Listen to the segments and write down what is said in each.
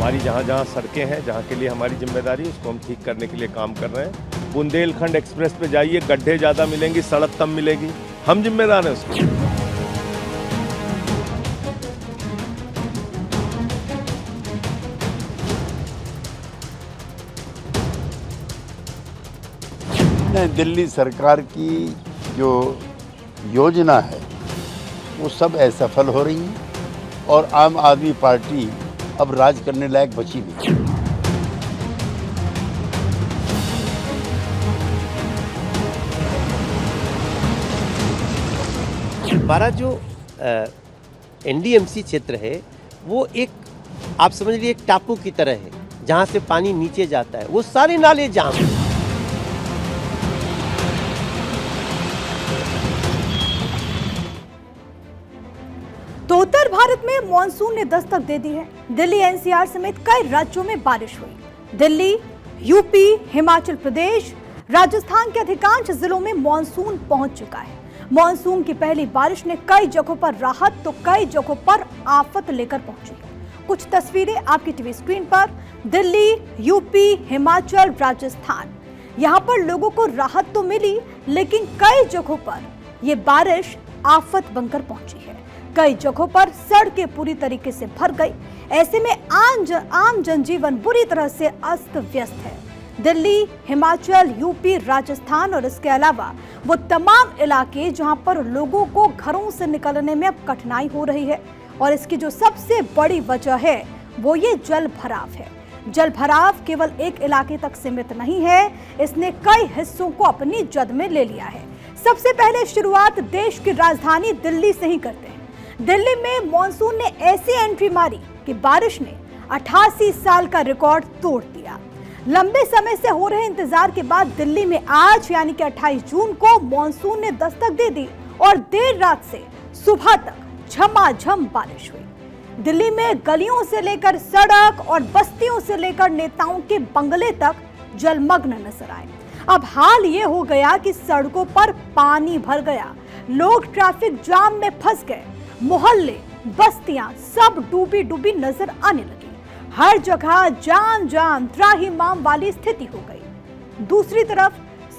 हमारी जहाँ जहाँ सड़कें हैं, जहाँ के लिए हमारी जिम्मेदारी, उसको हम ठीक करने के लिए काम कर रहे हैं। बुंदेलखंड एक्सप्रेस पे जाइए, गड्ढे ज़्यादा मिलेंगी, सड़क कम मिलेगी, हम जिम्मेदार हैं उसके। दिल्ली सरकार की जो योजना है वो सब असफल हो रही है और आम आदमी पार्टी अब राज करने लायक बची नहीं। हमारा जो एनडीएमसी क्षेत्र है वो एक, आप समझ लीजिए, एक टापू की तरह है जहां से पानी नीचे जाता है, वो सारे नाले जाम हैं। तो उत्तर भारत में मॉनसून ने दस्तक दे दी है। दिल्ली एनसीआर समेत कई राज्यों में बारिश हुई। दिल्ली, यूपी, हिमाचल प्रदेश, राजस्थान के अधिकांश जिलों में मॉनसून पहुंच चुका है। मॉनसून की पहली बारिश ने कई जगहों पर राहत तो कई जगहों पर आफत लेकर पहुंची है। कुछ तस्वीरें आपकी टीवी स्क्रीन पर। दिल्ली, यूपी, हिमाचल, राजस्थान, यहाँ पर लोगों को राहत तो मिली, लेकिन कई जगहों पर यह बारिश आफत बनकर पहुंची है। कई जगहों पर सड़कें पूरी तरीके से भर गई। ऐसे में आम जनजीवन बुरी तरह से अस्त व्यस्त है। दिल्ली, हिमाचल, यूपी, राजस्थान और इसके अलावा वो तमाम इलाके जहां पर लोगों को घरों से निकलने में अब कठिनाई हो रही है। और इसकी जो सबसे बड़ी वजह है वो ये जल भराव है। जल भराव केवल एक इलाके तक सीमित नहीं है, इसने कई हिस्सों को अपनी जद में ले लिया है। सबसे पहले शुरुआत देश की राजधानी दिल्ली से ही करते हैं। दिल्ली में मॉनसून ने ऐसी एंट्री मारी कि बारिश ने 88 साल का रिकॉर्ड तोड़ दिया। लंबे समय से हो रहे इंतजार के बाद दिल्ली में आज यानी कि 28 जून को मॉनसून ने दस्तक दे दी और देर रात से सुबह तक झमाझम बारिश हुई। दिल्ली में गलियों से लेकर सड़क और बस्तियों से लेकर नेताओं के बंगले तक जलमग्न नजर आए। अब हाल ये हो गया कि सड़कों पर पानी भर गया, लोग ट्रैफिक जाम में फंस गए, मोहल्ले, बस्तियां सब डूबी डूबी नजर आने लगी। हर जगह जान त्राहिमाम वाली स्थिति हो गई। दूसरी तरफ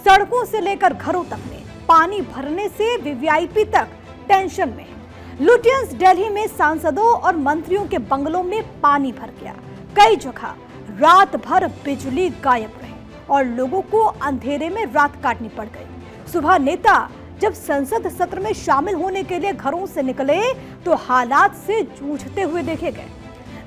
सड़कों से लेकर घरों तक में पानी भरने से वीवीआईपी तक टेंशन में। लुटियंस दिल्ली में सांसदों और मंत्रियों के बंगलों में पानी भर गया। कई जगह रात भर बिजली गायब रही और लोगों को अंधेरे में रात काटनी पड़ गई। सुबह नेता जब संसद सत्र में शामिल होने के लिए घरों से निकले तो हालात से जूझते हुए देखे गए।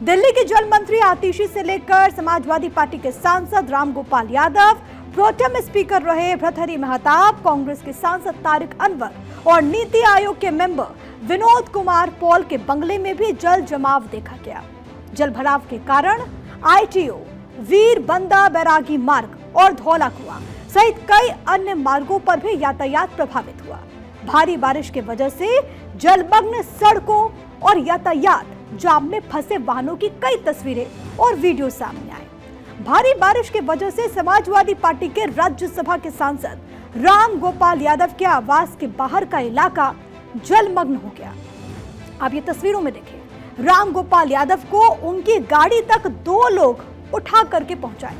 दिल्ली के जल मंत्री आतिशी से लेकर समाजवादी पार्टी के सांसद रामगोपाल यादव, प्रोटेम स्पीकर रहे भर्तृहरि महताब, कांग्रेस के सांसद तारिक अनवर और नीति आयोग के मेंबर विनोद कुमार पॉल के बंगले में भी जल जमाव देखा गया। जल भराव के कारण आईटीओ, वीर बंदा बैरागी मार्ग और धौला कुआं सहित कई अन्य मार्गों पर भी यातायात प्रभावित हुआ। भारी बारिश की वजह से जलमग्न सड़कों और यातायात जाम में फंसे वाहनों की कई तस्वीरें और वीडियो सामने आए। भारी बारिश की वजह से समाजवादी पार्टी के राज्यसभा के सांसद राम गोपाल यादव के आवास के बाहर का इलाका जलमग्न हो गया। अब ये तस्वीरों में देखें, राम गोपाल यादव को उनकी गाड़ी तक 2 लोग उठा करके पहुंचाए।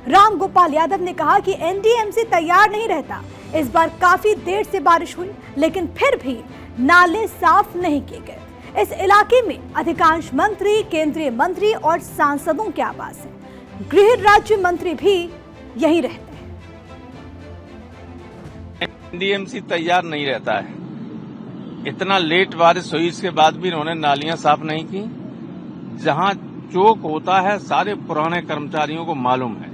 राम गोपाल यादव ने कहा कि एनडीएमसी तैयार नहीं रहता। इस बार काफी देर से बारिश हुई, लेकिन फिर भी नाले साफ नहीं किए गए। इस इलाके में अधिकांश मंत्री, केंद्रीय मंत्री और सांसदों के आवास हैं। गृह राज्य मंत्री भी यहीं रहते हैं। एनडीएमसी तैयार नहीं रहता है। इतना लेट बारिश हुई, इसके बाद भी इन्होंने नालियां साफ नहीं की। जहां चौक होता है सारे पुराने कर्मचारियों को मालूम है,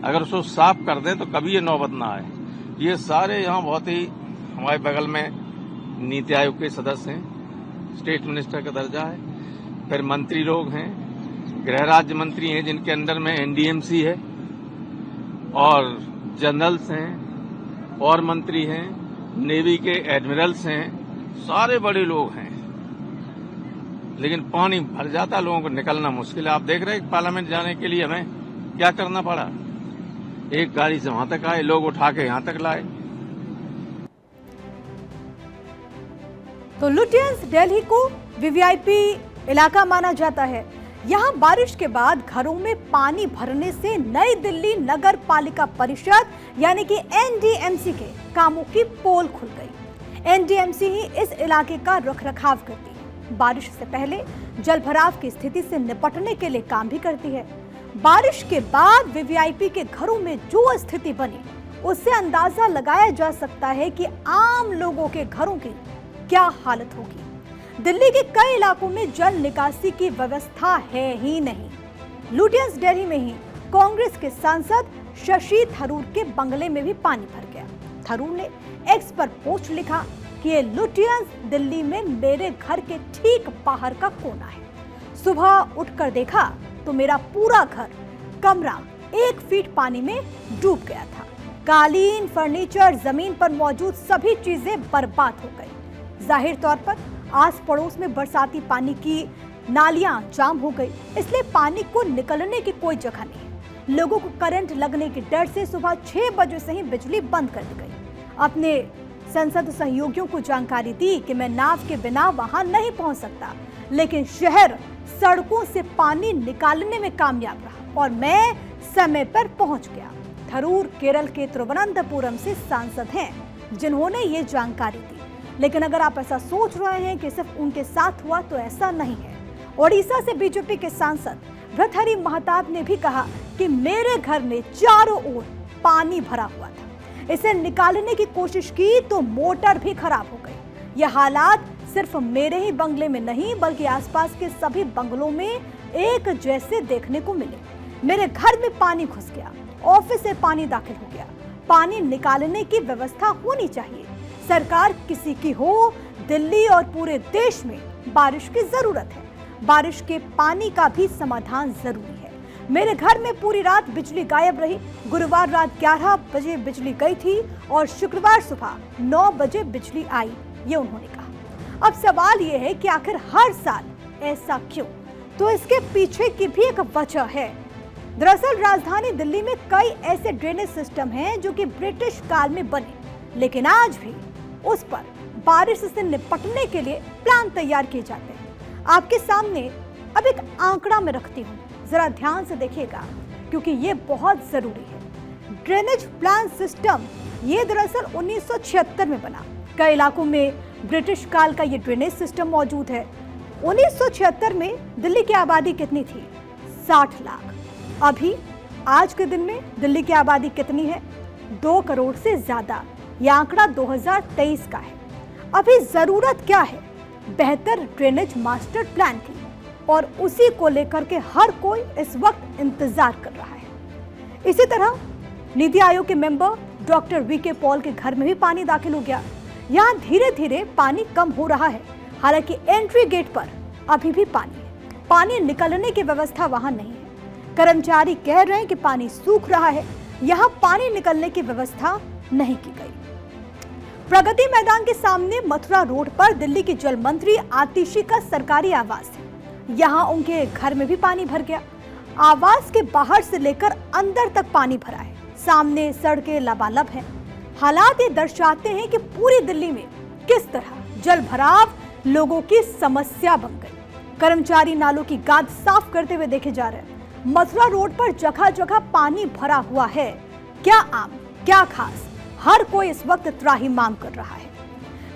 अगर उसको साफ कर दें तो कभी ये नौबत ना आए। ये सारे यहाँ बहुत ही, हमारे बगल में नीति आयोग के सदस्य हैं, स्टेट मिनिस्टर का दर्जा है, फिर मंत्री लोग हैं, गृह राज्य मंत्री हैं जिनके अंडर में एनडीएमसी है, और जनरल्स हैं और मंत्री हैं, नेवी के एडमिरल्स हैं, सारे बड़े लोग हैं। लेकिन पानी भर जाता, लोगों को निकलना मुश्किल है। आप देख रहे हैं पार्लियामेंट जाने के लिए हमें क्या करना पड़ा, एक गाड़ी से वहां तक आए, लोग उठा के यहां तक लाए। तो लुटियंस दिल्ली को वीवीआईपी इलाका माना जाता है। यहाँ बारिश के बाद घरों में पानी भरने से नई दिल्ली नगर पालिका परिषद यानी कि एनडीएमसी के कामों की पोल खुल गई। एनडीएमसी ही इस इलाके का रखरखाव करती है, बारिश से पहले जल भराव की स्थिति से निपटने के लिए काम भी करती है। बारिश के बाद वीवीआईपी के घरों में जो स्थिति बनी उससे अंदाजा लगाया जा सकता है कि आम लोगों के घरों की क्या हालत होगी। दिल्ली के कई इलाकों में जल निकासी की व्यवस्था है ही नहीं। लुटियंस दिल्ली में ही कांग्रेस के सांसद शशि थरूर के बंगले में भी पानी भर गया। थरूर ने एक्स पर पोस्ट लिखा कि ये लुटियंस दिल्ली में मेरे घर के ठीक बाहर का कोना है। सुबह उठकर देखा तो मेरा पूरा घर कमरा 1 फीट पानी में डूब गया था। कालीन, फर्नीचर, जमीन पर मौजूद सभी चीजें बर्बाद हो गई। जाहिर तौर पर आस पड़ोस में बरसाती पानी की नालियां जाम हो गई, इसलिए पानी को निकलने की कोई जगह नहीं। लोगों को करंट लगने के डर से सुबह 6 बजे से ही बिजली बंद कर दी गई। अपने संसद सहयोगियों को जानकारी दी कि मैं नाव के बिना वहां नहीं पहुंच सकता, लेकिन शहर सड़कों से पानी निकालने में कामयाब रहा और मैं समय पर पहुंच गया। थरूर केरल के तिरुवनंतपुरम से सांसद हैं जिन्होंने ये जानकारी दी। लेकिन अगर आप ऐसा सोच रहे हैं कि सिर्फ उनके साथ हुआ तो ऐसा नहीं है। ओडिशा से बीजेपी के सांसद भृतहरि महताब ने भी कहा कि मेरे घर में चारों ओर पानी भरा हुआ था, इसे निकालने की कोशिश की तो मोटर भी खराब हो गई। यह हालात सिर्फ मेरे ही बंगले में नहीं बल्कि आसपास के सभी बंगलों में एक जैसे देखने को मिले। मेरे घर में पानी घुस गया, ऑफिस से पानी दाखिल हो गया। पानी निकालने की व्यवस्था होनी चाहिए। सरकार किसी की हो, दिल्ली और पूरे देश में बारिश की जरूरत है। बारिश के पानी का भी समाधान जरूरी है। मेरे घर में पूरी रात बिजली गायब रही। गुरुवार रात 11 बजे बिजली गई थी और शुक्रवार सुबह 9 बजे बिजली आई, ये उन्होंने कहा। अब सवाल ये है कि आखिर हर साल ऐसा क्यों? तो इसके पीछे की भी एक वजह है। दरअसल राजधानी दिल्ली में कई ऐसे ड्रेनेज सिस्टम हैं जो कि ब्रिटिश काल में बने, लेकिन आज भी उस पर बारिश से निपटने के लिए प्लान तैयार किए जाते हैं। आपके सामने अब एक आंकड़ा में रखती हूँ, जरा ध्यान से देखिएगा क्योंकि ये बहुत जरूरी है। ड्रेनेज प्लान सिस्टम ये दरअसल 1976 में बना। कई इलाकों में ब्रिटिश काल का ये ड्रेनेज सिस्टम मौजूद है। 1976 में दिल्ली की आबादी कितनी थी? 60 लाख। अभी आज के दिन में दिल्ली की आबादी कितनी है? 2 करोड़ से ज्यादा। यह आंकड़ा 2023 का है। अभी जरूरत क्या है? बेहतर ड्रेनेज मास्टर प्लान की, और उसी को लेकर के हर कोई इस वक्त इंतजार कर रहा है। इसी तरह नीति आयोग के मेंबर डॉक्टर वीके पॉल के घर में भी पानी दाखिल हो गया। यहाँ धीरे धीरे पानी कम हो रहा है, हालांकि एंट्री गेट पर अभी भी पानी है। पानी निकलने की व्यवस्था वहां नहीं है। कर्मचारी कह रहे हैं कि पानी सूख रहा है, यहाँ पानी निकलने की व्यवस्था नहीं की गई। प्रगति मैदान के सामने मथुरा रोड पर दिल्ली की जल मंत्री आतिशी का सरकारी आवास है। यहाँ उनके घर में भी पानी भर गया। आवास के बाहर से लेकर अंदर तक पानी भरा है। सामने सड़कें लबालब हैं। हालात ये दर्शाते हैं कि पूरी दिल्ली में किस तरह जल भराव लोगों की समस्या बन गई। कर्मचारी नालों की गाद साफ करते हुए देखे जा रहे हैं। मथुरा रोड पर जगह जगह पानी भरा हुआ है। क्या आम, क्या खास, हर कोई इस वक्त त्राही मांग कर रहा है।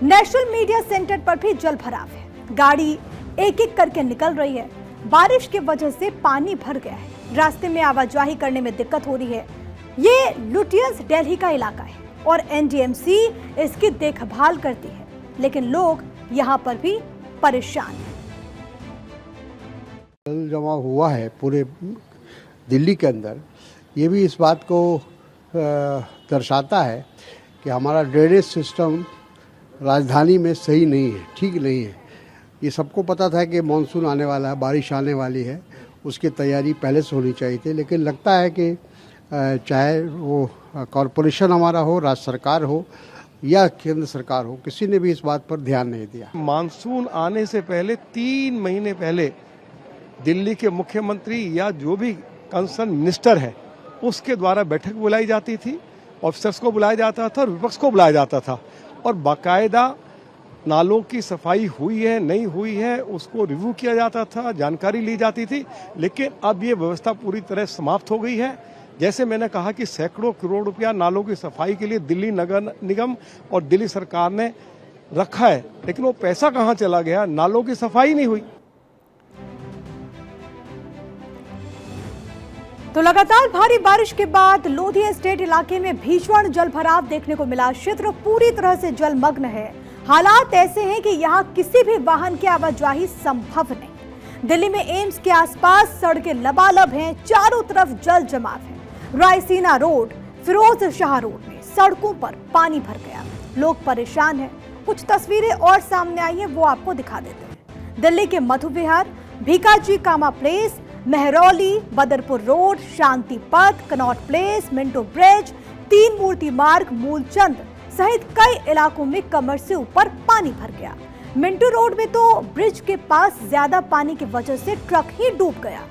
नेशनल मीडिया सेंटर पर भी जल भराव है। गाड़ी एक एक करके निकल रही है। बारिश की वजह से पानी भर गया है। रास्ते में आवाजाही करने में दिक्कत हो रही है। ये लुटियंस दिल्ली का इलाका है और एनडीएमसी इसकी देखभाल करती है, लेकिन लोग यहाँ पर भी परेशान हैं। जल जमा हुआ है पूरे दिल्ली के अंदर, ये भी इस बात को दर्शाता है कि हमारा ड्रेनेज सिस्टम राजधानी में सही नहीं है, ठीक नहीं है। ये सबको पता था कि मानसून आने वाला है, बारिश आने वाली है, उसकी तैयारी पहले से होनी चाहिए थी। लेकिन लगता है कि चाहे वो कॉरपोरेशन हमारा हो, राज्य सरकार हो या केंद्र सरकार हो, किसी ने भी इस बात पर ध्यान नहीं दिया। मानसून आने से पहले 3 महीने पहले दिल्ली के मुख्यमंत्री या जो भी कंसर्न मिनिस्टर है उसके द्वारा बैठक बुलाई जाती थी, ऑफिसर्स को बुलाया जाता था और विपक्ष को बुलाया जाता था, और बाकायदा नालों की सफाई हुई है नहीं हुई है उसको रिव्यू किया जाता था, जानकारी ली जाती थी, लेकिन अब ये व्यवस्था पूरी तरह समाप्त हो गई है। जैसे मैंने कहा कि सैकड़ों करोड़ रुपया नालों की सफाई के लिए दिल्ली नगर निगम और दिल्ली सरकार ने रखा है, लेकिन वो पैसा कहाँ चला गया, नालों की सफाई नहीं हुई। तो लगातार भारी बारिश के बाद लोधी एस्टेट इलाके में भीषण जलभराव देखने को मिला। क्षेत्र पूरी तरह से जलमग्न है। हालात ऐसे हैं कि यहां किसी भी वाहन की आवाजाही संभव नहीं। दिल्ली में एम्स के आसपास सड़कें लबालब हैं, चारों तरफ जल जमाव है। रायसीना रोड, फिरोज शाह रोड में सड़कों पर पानी भर गया, लोग परेशान हैं। कुछ तस्वीरें और सामने आई हैं, वो आपको दिखा देते हैं। दिल्ली के मधु विहार, भीकाजी कामा प्लेस, मेहरौली, बदरपुर रोड, शांति पथ, कनॉट प्लेस, मिंटो ब्रिज, तीन मूर्ति मार्ग, मूलचंद सहित कई इलाकों में कमर से ऊपर पानी भर गया। मिंटो रोड में तो ब्रिज के पास ज्यादा पानी की वजह से ट्रक ही डूब गया।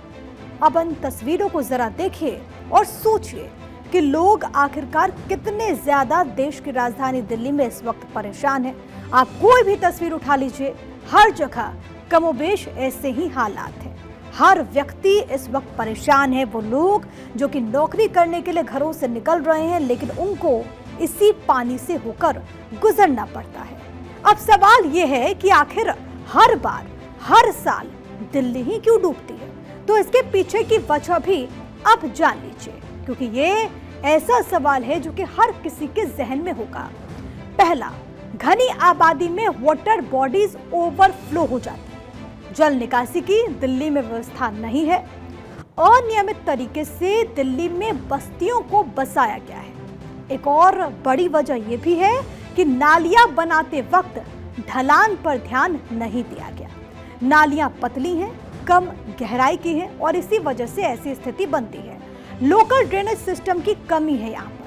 अब इन तस्वीरों को जरा देखिए और सोचिए कि लोग आखिरकार कितने ज्यादा देश की राजधानी दिल्ली में इस वक्त परेशान हैं। आप कोई भी तस्वीर उठा लीजिए, हर जगह कमोबेश ऐसे ही हालात हैं। हर व्यक्ति इस वक्त परेशान है। वो लोग जो कि नौकरी करने के लिए घरों से निकल रहे हैं, लेकिन उनको इसी पानी से होकर गुजरना पड़ता है। अब सवाल ये है कि आखिर हर बार, हर साल दिल्ली ही क्यों डूबती है? तो इसके पीछे की वजह भी अब जान लीजिए, क्योंकि ये ऐसा सवाल है जो कि हर किसी के जहन में होगा। पहला, घनी आबादी में वाटर बॉडीज ओवरफ्लो हो जाती है। जल निकासी की दिल्ली में व्यवस्था नहीं है। अनियमित तरीके से दिल्ली में बस्तियों को बसाया गया है। एक और बड़ी वजह यह भी है कि नालियां बनाते वक्त ढलान पर ध्यान नहीं दिया गया। नालियां पतली हैं, कम गहराई की हैं और इसी वजह से ऐसी स्थिति बनती है। लोकल ड्रेनेज सिस्टम की कमी है। यहाँ पर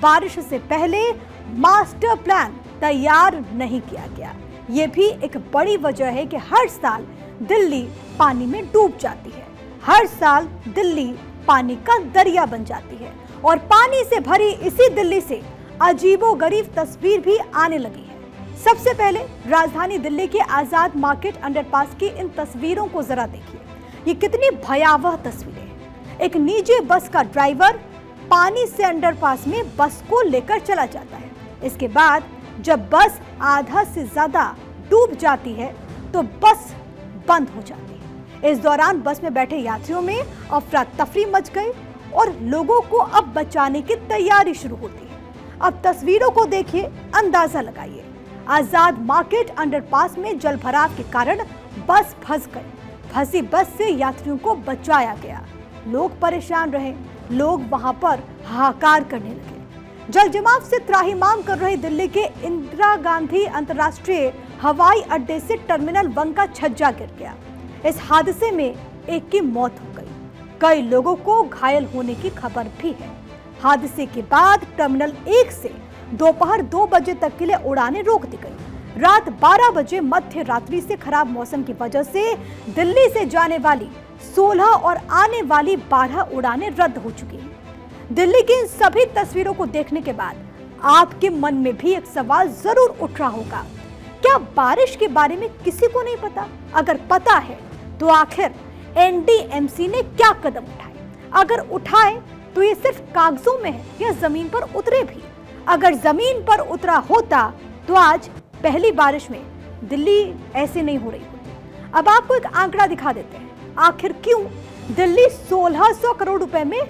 बारिश से पहले मास्टर प्लान तैयार नहीं किया गया। ये भी एक बड़ी वजह है कि हर साल दिल्ली पानी में डूब जाती है। हर साल दिल्ली पानी का दरिया बन जाती है और पानी से भरी इसी दिल्ली से अजीबोगरीब तस्वीर भी आने लगी है। सबसे पहले राजधानी दिल्ली के आजाद मार्केट अंडरपास की इन तस्वीरों को जरा देखिए। ये कितनी भयावह तस्वीरें हैं। एक निजी बस का ड्राइवर पानी से अंडरपास में बस को लेकर चला जाता है। इसके बाद जब बस आधा से ज्यादा डूब जाती है तो बस बंद हो जाती है। इस दौरान बस में बैठे यात्रियों में अफरा तफरी मच गई और लोगों को अब बचाने की तैयारी शुरू होती है। अब तस्वीरों को देखिए, अंदाजा लगाइए। आजाद मार्केट अंडरपास में जलभराव के कारण बस फंस गई। फंसी बस से यात्रियों को बचाया गया। लोग परेशान रहे, लोग वहां पर हाहाकार करने लगे। जल जमाव से त्राहिमाम कर रहे दिल्ली के इंदिरा गांधी अंतर्राष्ट्रीय हवाई अड्डे से टर्मिनल 1 का छज्जा गिर गया। इस हादसे में एक की मौत हो गई, कई लोगों को घायल होने की खबर भी है। हादसे के बाद टर्मिनल 1 से दोपहर 2 बजे तक के लिए उड़ानें रोक दी गई। रात 12 बजे मध्य रात्रि से खराब मौसम की वजह से दिल्ली से जाने वाली 16 और आने वाली 12 उड़ानें रद्द हो चुकी हैं। दिल्ली की इन सभी तस्वीरों को देखने के बाद आपके मन में भी एक सवाल जरूर उठ रहा होगा, क्या बारिश के बारे में किसी को नहीं पता? अगर पता है तो आखिर एनडीएमसी ने क्या कदम उठाए? अगर उठाए तो ये सिर्फ कागजों में है या जमीन पर उतरे भी? अगर जमीन पर उतरा होता तो आज पहली बारिश में दिल्ली ऐसे नहीं हो रही होती। अब आपको एक आंकड़ा दिखा देते हैं, आखिर क्यों दिल्ली 1600 करोड़ रुपए में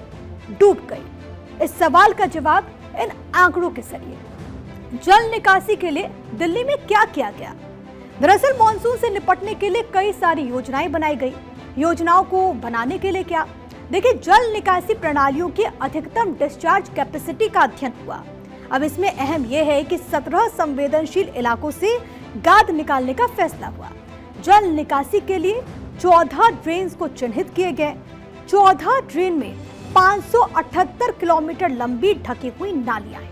डूब गई। इस सवाल का जवाब इन आंकड़ों के जरिए। जल निकासी के लिए दिल्ली में क्या किया गया? दरअसल मानसून से निपटने के लिए कई सारी योजनाएं बनाई गई। योजनाओं को बनाने के लिए क्या, देखिए, जल निकासी प्रणालियों की अधिकतम डिस्चार्ज कैपेसिटी का अध्ययन हुआ। अब इसमें अहम यह है कि 17 संवेदनशील इलाकों से गाद निकालने का फैसला हुआ। जल निकासी के लिए 14 ड्रेन्स को चिन्हित किए गए। 14 ड्रेन में 578 किलोमीटर लंबी ढकी हुई नालियां हैं,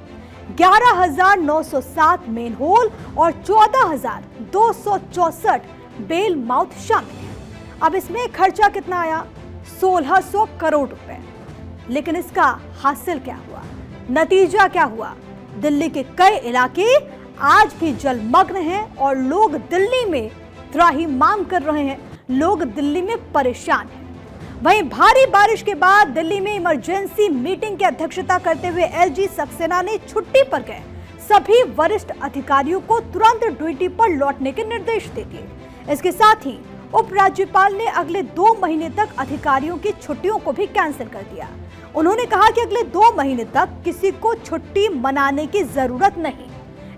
11,907 मेन होल और 14,264 बेल माउथ शामिल हैं। अब इसमें खर्चा कितना आया? 1600 करोड़ रुपए। लेकिन इसका हासिल क्या हुआ, नतीजा क्या हुआ? दिल्ली के कई इलाके आज भी जलमग्न हैं और लोग दिल्ली में त्राही मांग कर रहे हैं। लोग दिल्ली में परेशान हैं। वहीं भारी बारिश के बाद दिल्ली में इमरजेंसी मीटिंग की अध्यक्षता करते हुए एलजी सक्सेना ने छुट्टी पर गए सभी वरिष्ठ अधिकारियों को तुरंत ड्यूटी पर लौटने के निर्देश दे दिए। इसके साथ ही उपराज्यपाल ने अगले 2 महीने तक अधिकारियों की छुट्टियों को भी कैंसिल कर दिया। उन्होंने कहा कि अगले 2 महीने तक किसी को छुट्टी मनाने की जरूरत नहीं।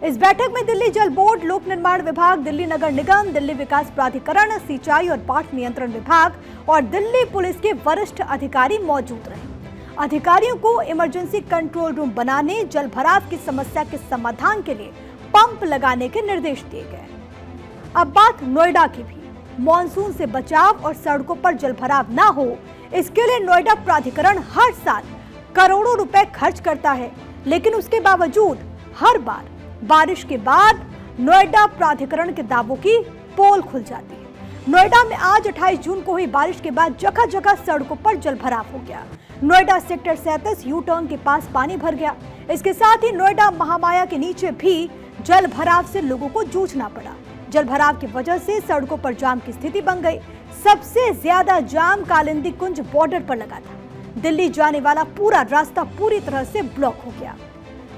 इस बैठक में दिल्ली जल बोर्ड, लोक निर्माण विभाग, दिल्ली नगर निगम, दिल्ली विकास प्राधिकरण, सिंचाई और बाढ़ नियंत्रण विभाग और दिल्ली पुलिस के वरिष्ठ अधिकारी मौजूद रहे। अधिकारियों को इमरजेंसी कंट्रोल रूम बनाने, जल भराव की समस्या के समाधान के लिए पंप लगाने के निर्देश दिए गए। अब बात नोएडा की भी। मॉनसून से बचाव और सड़कों पर जल भराव ना हो, इसके लिए नोएडा प्राधिकरण हर साल करोड़ों रुपए खर्च करता है, लेकिन उसके बावजूद हर बार बारिश के बाद नोएडा प्राधिकरण के दावों की पोल खुल जाती है। नोएडा में आज 28 जून को हुई बारिश के बाद जगह जगह सड़कों पर जल भराव हो गया। नोएडा सेक्टर 37 यू टर्न के पास पानी भर गया। इसके साथ ही नोएडा महामाया के नीचे भी जल भराव से लोगों को जूझना पड़ा। जल भराव की वजह से सड़कों पर जाम की स्थिति बन गई। सबसे ज्यादा जाम कालिंदी कुंज बॉर्डर पर लगा था। दिल्ली जाने वाला पूरा रास्ता पूरी तरह से ब्लॉक हो गया।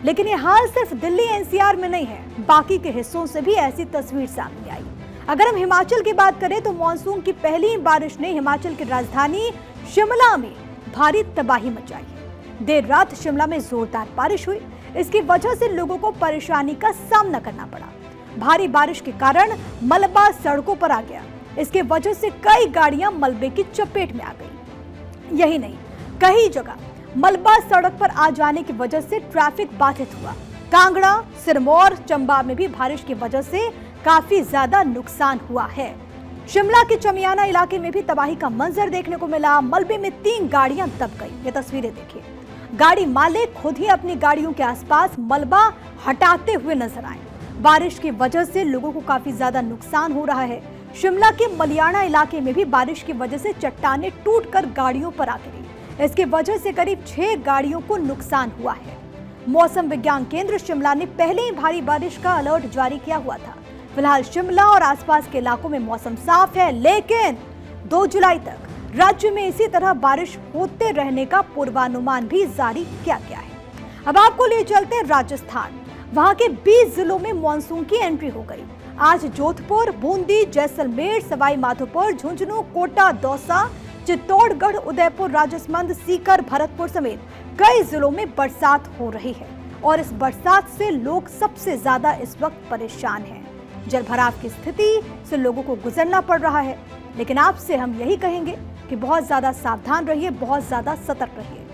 लेकिन ये हाल सिर्फ दिल्ली एनसीआर में नहीं है, बाकी के हिस्सों से भी ऐसी तस्वीर सामने आई। अगर हम हिमाचल की बात करें तो मॉनसून की पहली बारिश ने हिमाचल की राजधानी शिमला में भारी तबाही मचाई। देर रात शिमला में जोरदार बारिश हुई। इसकी वजह से लोगों को परेशानी का सामना करना पड़ा। भारी बारिश के कारण मलबा सड़कों पर आ गया। इसके वजह से कई गाड़ियां मलबे की चपेट में आ गई। यही नहीं, कई जगह मलबा सड़क पर आ जाने की वजह से ट्रैफिक बाधित हुआ। कांगड़ा, सिरमौर, चंबा में भी बारिश की वजह से काफी ज्यादा नुकसान हुआ है। शिमला के चमियाना इलाके में भी तबाही का मंजर देखने को मिला। मलबे में 3 गाड़ियां दब गई। ये तस्वीरें देखिए। गाड़ी मालिक खुद ही अपनी गाड़ियों के आसपास मलबा हटाते हुए नजर आए। बारिश की वजह से लोगों को काफी ज्यादा नुकसान हो रहा है। शिमला के मलियाना इलाके में भी बारिश की वजह से चट्टानें टूटकर गाड़ियों पर आ गिरी। इसकी वजह से करीब 6 गाड़ियों को नुकसान हुआ है। मौसम विज्ञान केंद्र शिमला ने पहले ही भारी बारिश का अलर्ट जारी किया हुआ था। फिलहाल शिमला और आसपास के इलाकों में मौसम साफ है, लेकिन 2 जुलाई तक राज्य में इसी तरह बारिश होते रहने का पूर्वानुमान भी जारी किया गया है। अब आपको ले चलते हैं राजस्थान। वहां के 20 जिलों में मानसून की एंट्री हो गई। आज जोधपुर, बूंदी, जैसलमेर, सवाई माधोपुर, झुंझुनू, कोटा, दौसा, चित्तौड़गढ़, उदयपुर, राजसमंद, सीकर, भरतपुर समेत कई जिलों में बरसात हो रही है और इस बरसात से लोग सबसे ज्यादा इस वक्त परेशान हैं। जल भराव की स्थिति से लोगों को गुजरना पड़ रहा है, लेकिन आपसे हम यही कहेंगे कि बहुत ज्यादा सावधान रहिए, बहुत ज्यादा सतर्क रहिए।